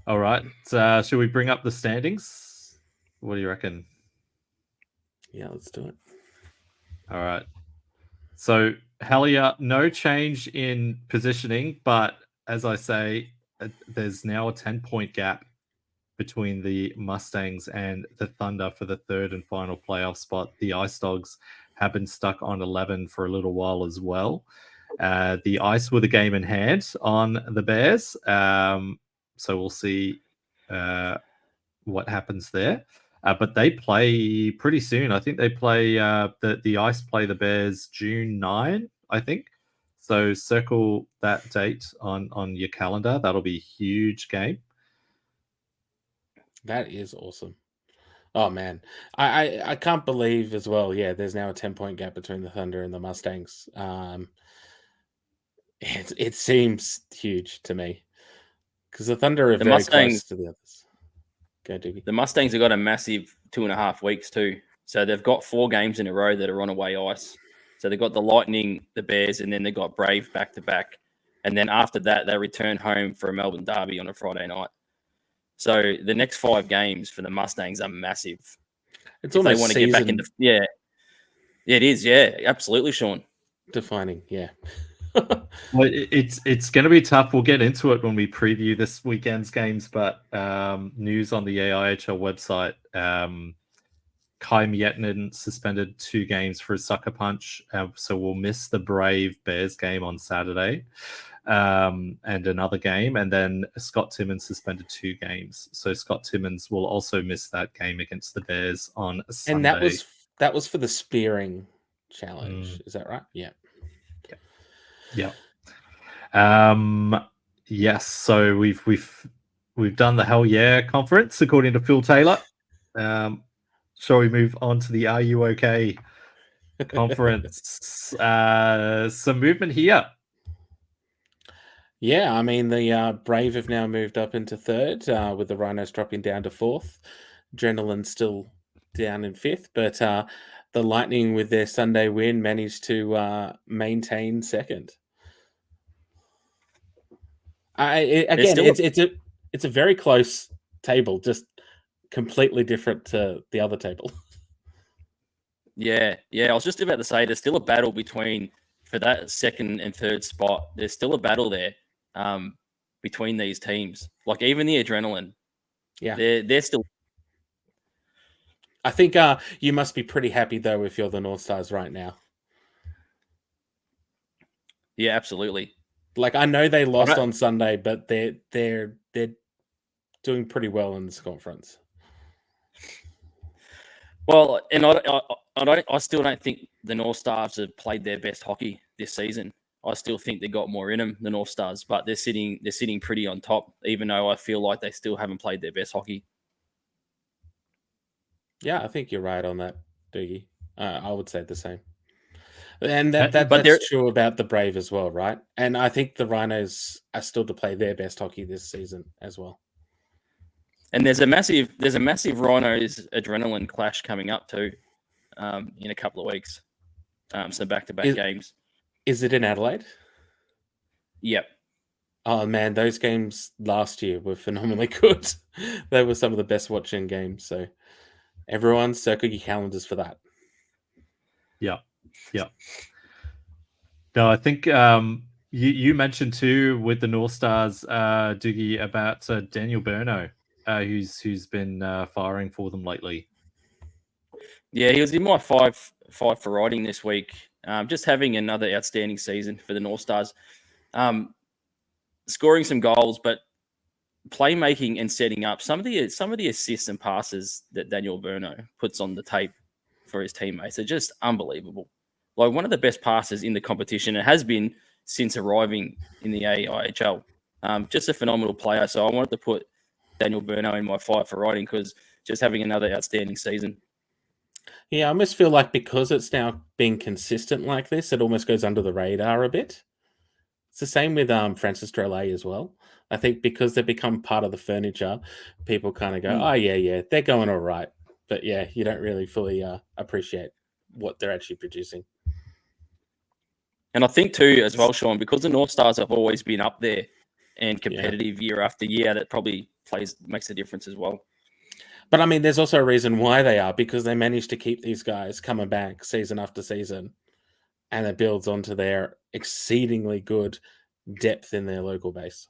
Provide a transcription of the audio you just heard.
All right. Should we bring up the standings? What do you reckon? Yeah, let's do it. All right. So Hellyer, no change in positioning, but as I say, there's now a 10-point gap between the Mustangs and the Thunder for the third and final playoff spot. The Ice Dogs have been stuck on 11 for a little while as well. The Ice with a game in hand on the Bears. So we'll see what happens there. But they play pretty soon. I think they play the Ice play the Bears June 9, I think. So circle that date on your calendar. That'll be a huge game. That is awesome. Oh man, I can't believe as well. Yeah, there's now a 10-point gap between the Thunder and the Mustangs. It seems huge to me because the Thunder are very close to the others. Go, Doogie. The Mustangs have got a massive 2.5 weeks too. So they've got 4 games in a row that are on away ice. So they've got the Lightning, the Bears, and then they've got Brave back to back. And then after that, they return home for a Melbourne derby on a Friday night. So the next 5 games for the Mustangs are massive. It's almost they want to get back into it is. Yeah, absolutely, Sean. Defining, yeah. Well, it's going to be tough. We'll get into it when we preview this weekend's games. But news on the AIHL website: Kai Miettinen suspended 2 games for a sucker punch, so we'll miss the Brave Bears game on Saturday. And another game, and then Scott Timmins suspended 2 games. So Scott Timmins will also miss that game against the Bears on Sunday. And that was for the spearing challenge. Is that right? Yeah. Yes. So we've done the Hellyer Conference according to Phil Taylor. Shall we move on to the Are You OK Conference? Some movement here. Yeah, I mean, the Brave have now moved up into 3rd, with the Rhinos dropping down to 4th. Adrenaline's still down in 5th, but the Lightning, with their Sunday win, managed to maintain 2nd. It's a very close table, just completely different to the other table. Yeah. I was just about to say there's still a battle for that 2nd and 3rd spot. There's still a battle there between these teams. Like even the Adrenaline, they're still. I think you must be pretty happy though if you're the North Stars right now. Yeah, absolutely. Like I know they lost on Sunday, but they're doing pretty well in this conference. Well, and I still don't think the North Stars have played their best hockey this season. I still think they got more in them, the North Stars, but they're sitting pretty on top, even though I feel like they still haven't played their best hockey. Yeah, I think you're right on that, Doogie. I would say the same. And that's true about the Brave as well, right? And I think the Rhinos are still to play their best hockey this season as well. And there's a massive Rhinos Adrenaline clash coming up too, in a couple of weeks. So back-to-back games. Is it in Adelaide? Yep. Oh man, those games last year were phenomenally good. They were some of the best watching games. So everyone, circle your calendars for that. Yeah. No, I think you mentioned too with the North Stars, Doogie, about Daniel Burno, who's been firing for them lately. Yeah, he was in my five for riding this week. Just having another outstanding season for the North Stars. Scoring some goals, but playmaking and setting up some of the assists and passes that Daniel Burno puts on the tape for his teammates are just unbelievable. Like one of the best passes in the competition. It has been since arriving in the AIHL. Just a phenomenal player. So I wanted to put Daniel Burno in my 5 for riding because just having another outstanding season. Yeah, I almost feel like because it's now being consistent like this, it almost goes under the radar a bit. It's the same with Francis Drolet as well. I think because they've become part of the furniture, people kind of go, oh, yeah, they're going all right. But yeah, you don't really fully appreciate what they're actually producing. And I think too, as well, Sean, because the North Stars have always been up there and competitive year after year, that probably makes a difference as well. But I mean, there's also a reason why they are, because they managed to keep these guys coming back season after season, and it builds onto their exceedingly good depth in their local base.